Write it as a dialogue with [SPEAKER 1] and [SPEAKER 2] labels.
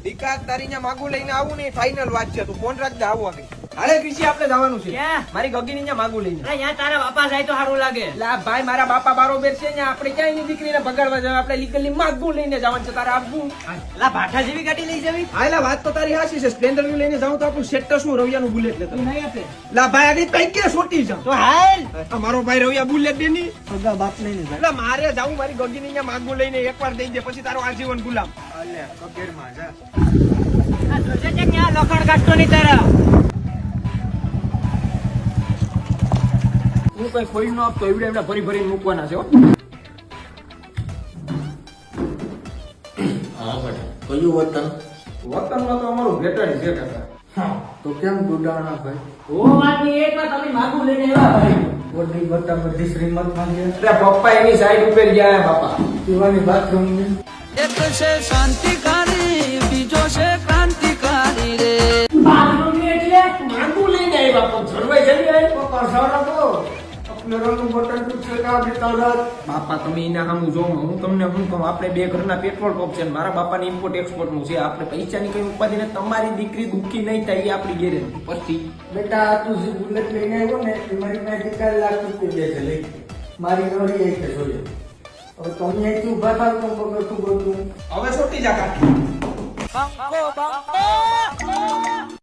[SPEAKER 1] વિકાસ તારી ન્યા માગું લઈને આવું ને ફાઇનલ વાત છે. તું ફોન રાખજે આવું આગળ. હાલે કૃષિ આપણે જવાનું છે. મારી ગગીની ન્યા માગું લઈને.
[SPEAKER 2] અહીંયા તારા બાપા જાય તો સારું લાગે.
[SPEAKER 1] લા ભાઈ મારા બાપા બારોબર છે ને આપણે ક્યાંય ની દીકરીને બગાડવા જવા. આપણે લીગલી માગું લઈને જવાનું છે. તારે આપવું
[SPEAKER 2] લા ભાઠા જેવી ગાડી લઈ જવી.
[SPEAKER 1] હાલા વાત તો તારી હાચી છે. સ્પ્લેન્ડર નું લઈને જાઉં તો આપણું સેટ શું રવિયાનું બુલેટ લેતો
[SPEAKER 2] નહીં આપે.
[SPEAKER 1] લા ભાઈ આગળ કઈ કે છોટી જાવ
[SPEAKER 2] તો હાલ
[SPEAKER 1] મારો ભાઈ રવિયા બુલેટ દેની.
[SPEAKER 2] સગા બાપ લઈને જાય.
[SPEAKER 1] એટલે મારે જાવું મારી ગગીની ન્યા માગું લઈને એકવાર દઈ દે પછી તારો આજીવન ગુલામ. અલે કબીર માં જા.
[SPEAKER 2] આ જોજે કે ન્યા લખણ કાઢતો નહીં તારા.
[SPEAKER 1] હું કઈ ખોઈ નો આપતો એવડે એવડા ભરી ભરીને મૂકવાના છે હો.
[SPEAKER 3] હા બેટા કયું વતન
[SPEAKER 1] વતનમાં તો અમારું ભેટાડી છે કાકા.
[SPEAKER 3] તો કેમ ગુડાણા ભાઈ
[SPEAKER 2] ઓ વાતની એક વાર તમે માગું લઈને આવ્યા ભાઈ.
[SPEAKER 3] ઓડી બતા બધી શ્રીમત માંગે
[SPEAKER 1] અરે પપ્પા એની સાઈડ ઉપર ગયા બાપા.
[SPEAKER 3] પીવાની બાથરૂમ ની
[SPEAKER 4] એક છે શાંતિકારી બીજો છે ક્રાંતિકારી રે.
[SPEAKER 2] બાથરૂમની એટલે
[SPEAKER 1] માગું લઈને આવ્યા પણ જળવાઈ જલ્દી આવી.
[SPEAKER 3] તો કરસાડા તો अपने रंग बटन कुछ का बिताड़ा
[SPEAKER 1] બાપા તમે એના સામું જોવો. હું તમને શું કહું આપણે બે ઘરના પેટ્રોલ પંપ છે ને મારા બાપાની ઇમ્પોર્ટ એક્સપોર્ટ નું છે. આપણે પૈસાની કઈ ઉપાધિ ને તમારી દીકરી દુઃખી નહીં થાય એ આપણી ગેરંટી. પછી
[SPEAKER 3] बेटा तू जी बुलेट लेने आयो ने तुम्हारी मैं 4 लाख रुपए दे ले मारी नोरी एक है सोयो और तुम ये तू बता तुम को तू बोलूं
[SPEAKER 1] હવે છોટી જા કાકી.
[SPEAKER 4] બંકો બંકો